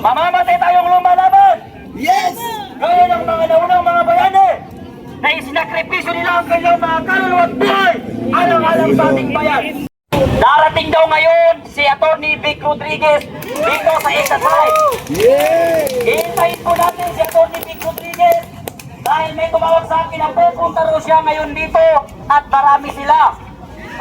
Mamamatay tayong lumalaban. Yes! Gaya ng mga naunang mga bayani na isinakripisyo nila ang kanilang mga kaluluwa at buhay alang-alang sa ating bayan. Darating daw ngayon si Atty. Vic Rodriguez dito sa exercise. Yeah! Hihintayin po natin si Atty. Vic Rodriguez dahil may tumawag sa akin na pupunta raw siya ngayon dito at marami sila.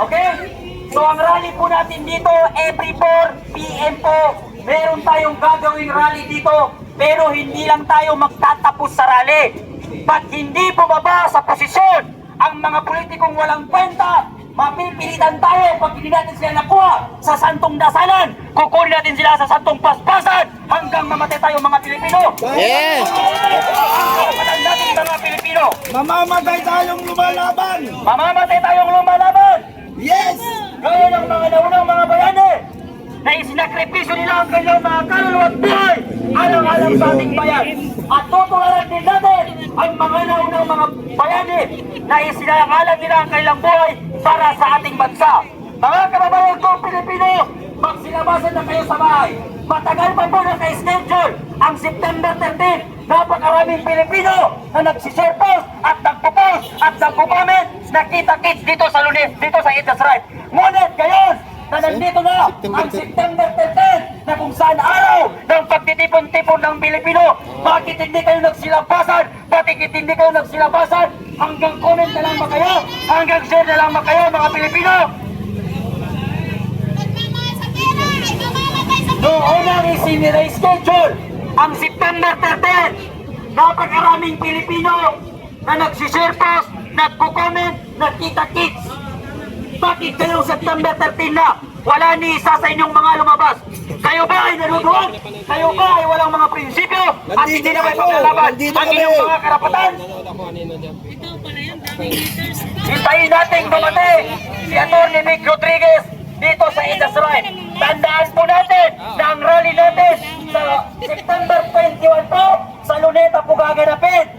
Okay? So ang rally po natin dito every 4 PM po meron tayong gagawing rally dito, pero hindi lang tayo magtatapos sa rally. Pag hindi bumaba sa posisyon ang mga politikong walang kwenta, mapipilitan tayo pag hindi natin sila nakuha sa santong dasalan. Kukunin natin sila sa santong paspasan hanggang mamatay tayo mga Pilipino. Yes! Mamamatay natin mga Pilipino. Mamamatay tayong lumalaban! Mamamatay tayong lumalaban. Yes! Gaya ng mga naunang mga bayani na isinakripisyo nila ang kanilang mga kaluluwa at buhay alang-alang sa ating bayan. At tutularan din natin ang mga naunang mga bayani na isinakalan nila ang kanilang buhay para sa ating bansa. Mga kababayan ko Pilipino, magsilabasan na kayo sa bahay. Matagal pa po naka-schedule ang September 13. Napakaraming Pilipino na nagsishare post at nagpo-post at nagpo-comment na kita-kits dito sa Lunes, dito sa It's Right. Ngunit ngayon na nandito na ang September 13 na kung saan araw ng pagtitipon-tipon ng Pilipino, bakit hindi kayo nagsilabasan? Bakit hindi kayo nagsilabasan? Hanggang comment na lang ba kayo? Hanggang share na lang ba kayo mga Pilipino? Noong unang isinire-schedule ang September 13, napakaraming Pilipino na nagsishare post, nagko-comment, nagkita-kits. Bakit kayong September 13 na? Wala ni isa sa inyong mga lumabas. Kayo ba ay nanunuan? Kayo ba ay walang mga prinsipyo? At hindi na may paglalaban ang inyong mga karapatan? Hintayin natin dumating si Atty. Vic Rodriguez dito sa It's Right. Tandaan po natin na ang rally natin sa September 21 po sa Luneta po gaganapin.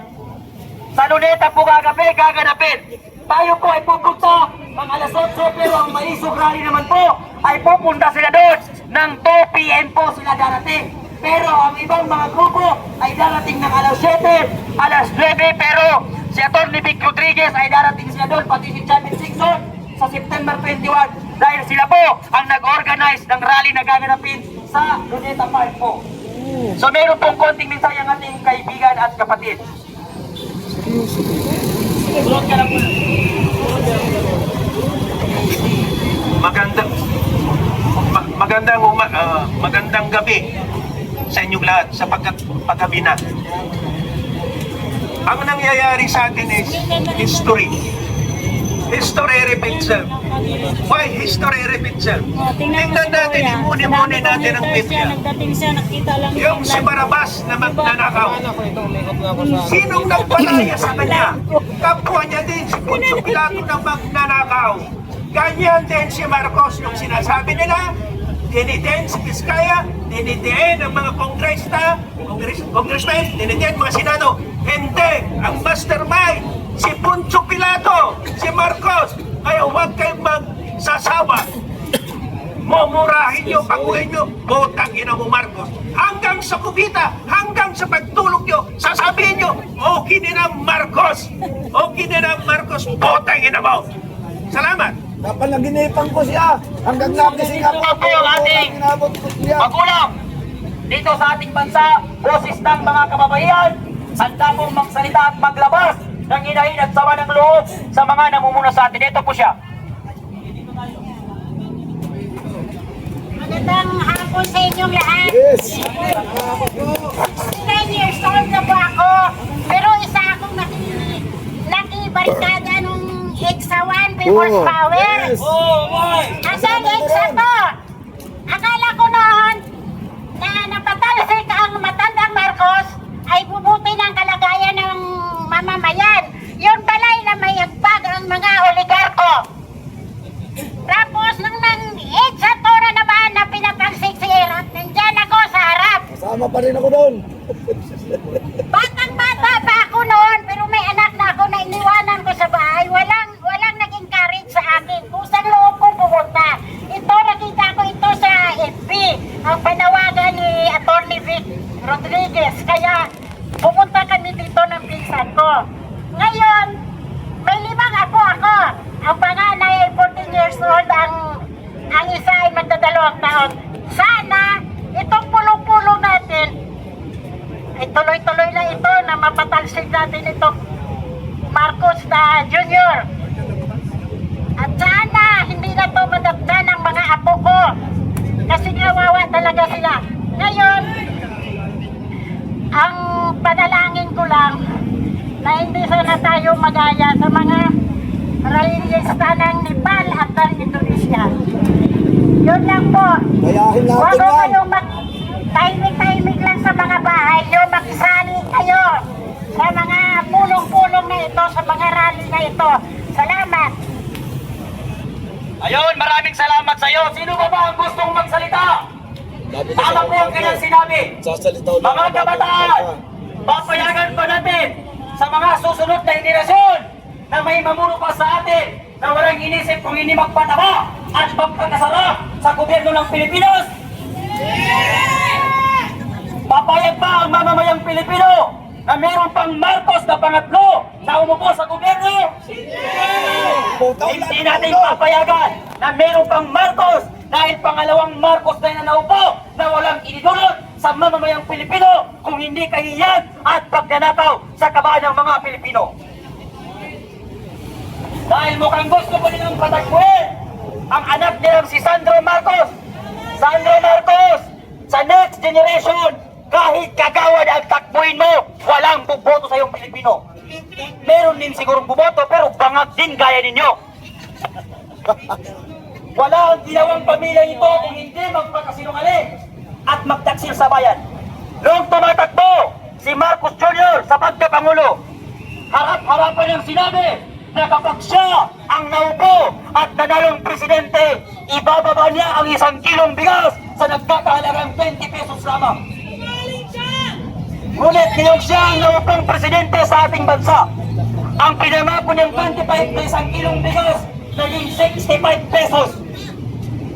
Sa Luneta po gaganapin. Tayo po ay pupunta ng alas 8 pero ang maisog rally naman po ay pupunta sila doon ng 2 PM po sila darating. Pero ang ibang mga grupo ay darating ng alas 7, alas 9 pero si Atty. Vic Rodriguez ay darating sila doon pati si Janet Singson sa September 21 dahil sila po ang nag-organize ng rally na gaganapin sa Luneta Park po. So meron pong konting mensahe ang ating kaibigan at kapatid. Tulog ka lang po. Magandang gabi sa inyong lahat sa pagkabina. Ang nangyayari sa atin is history. History repeats itself. Why history repeats itself? Tingnan natin, imuni-muni natin ang Biblia. Yung si Barabas na magnanakaw. Sinong nagpalaya sa kanya? Kapwa niya din si Poncio Pilato na magnanakaw. Ganyan din si Marcos yung sinasabi nila. Dinitain si Vizcaya, dinitain ang mga congressmen, dinitain mga senado. Hindi, ang mastermind, si Poncio Pilato, si Marcos. Kaya huwag kayong magsasawa. Mumurahin nyo, paguhin nyo, butang ina mo Marcos. Hanggang sa kubita, hanggang sa pagtulog nyo, sasabihin nyo, okay din ang Marcos. Okay din ang Marcos, butang ina mo. Salamat. Napanaginipan ko siya hanggang nagising ako. Ito po ang ating magulang dito sa ating bansa, boses ng mga kababaihan, handa pong magsalita at maglabas ng hinahin at sama ng loob sa mga namumuna sa atin. Ito po siya. Magandang hapon sa inyong lahat. Yes! 9 years old na po ako, pero isa akong laki barikada nung EXA 1 People's Power. Yes! Hanggang EXA 2. Akala ko noon na napatalsik ang matandang Marcos ay bubuti ng kalagayan ng mamamayan. Yun pala'y na may agpag ang mga oligarko. Tapos nung EXA 2 na naman na pinatalsik si Erot, nandyan ako sa harap. Kasama pa rin ako doon. Batang-bata pa ako noon, pero may anak na ako na iniwanan ko sa bahay. Walang naging courage sa akin kung saan loob ko pumunta. Ito, nakita ko ito sa FB, ang panawagan ni Atty. Vic Rodriguez. Kaya pumunta kami dito ng pinsan ko. Ngayon, may 5 apo ako. Ang panganay ay 14 years old, ang isa ay magdadalawang taon. Sana itong pulong-pulong natin ay tuloy-tuloy na ito na mapatalsik natin itong Marcos na Junior. At sana hindi na ito madapdan ng mga apo ko. Kasi kawawa talaga sila. Ngayon, ang panalangin ko lang na hindi sana tayo magaya sa mga realista ng Nepal at ng Indonesia. Yun lang po. Gayahin Huwag natin ko yan. kayong timing lang sa mga bahay nyo. Magsali kayo sa mga pulong-pulong na ito, sa mga rally na ito. Salamat. Ayun, maraming salamat sa iyo. Sino ba ang gustong magsalita? Tama po ang kanyang sinabi. Sasalita ulit. Mga kabataan, papayagan pa natin sa mga susunod na henerasyon na may mamuno pa sa atin na walang inisip kung hindi magpataba at magpakasara sa gobyerno ng Pilipinas. Papayag ba ang mamamayang Pilipino na meron pang Marcos na pangatlo na umupo sa gobyerno? Hindi natin papayagan na meron pang Marcos dahil pangalawang Marcos na naupo na walang inidulot sa mamamayang Pilipino kung hindi kahiyan at pagnanakaw sa kabahan ng mga Pilipino. Dahil mukhang gusto ko nilang patagpuin ang anak nilang si Sandro Marcos. Sandro Marcos, sa next generation, kahit kagawad ang takbuhin mo, walang buboto sa iyong Pilipino. Meron din sigurong buboto pero bangag din gaya ninyo. Wala ang ginawang pamilya ito kung hindi magpakasinungaling at magtaksil sa bayan. Noong tumatakbo si Marcos Jr. sa pagkapangulo, harap-harapan niyang sinabi na kapag siya ang naupo at nanalong presidente, ibababa niya ang 1 kilong bigas sa nagkakahalagang 20 pesos lamang. Ngunit ngayong siya ang naupong presidente sa ating bansa, ang pinamako niyang 25 na 1 kilong bigas naging 65 pesos.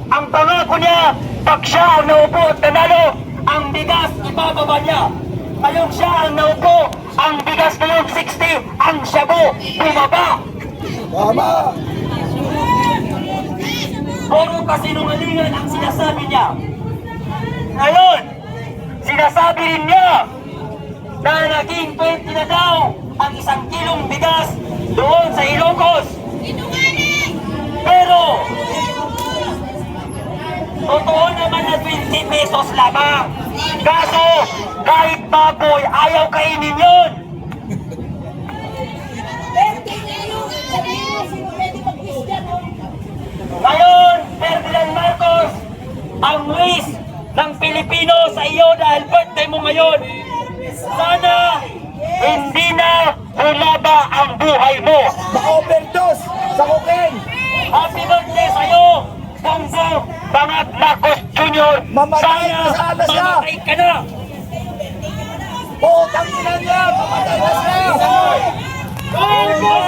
Ang pangako niya, pag siya ang naupo at nanalo, ang bigas ibababa niya. Ngayon siya ang naupo, ang bigas ngayon 60, ang shabu bumaba. Tama. Puro kasinungalingan ang sinasabi niya. Ngayon, sinasabi rin niya na naging 20 na daw ang 1 kilong bigas doon sa Ilocos. Pero, totoo naman na 20 pesos lamang. Kaso, kahit baboy, ayaw kainin yun. Ngayon, Ferdinand Marcos, ang wish ng Pilipino sa iyo dahil birthday mo ngayon, sana hindi na humaba ang buhay mo. Ma-overdose sa cocaine. Happy birthday sa iyo, Bongbong Bangat Marcos Jr. Mamatay Sana na sana siya. mamatay ka na. Putang ina niya. Mamatay na siya. Bongbong!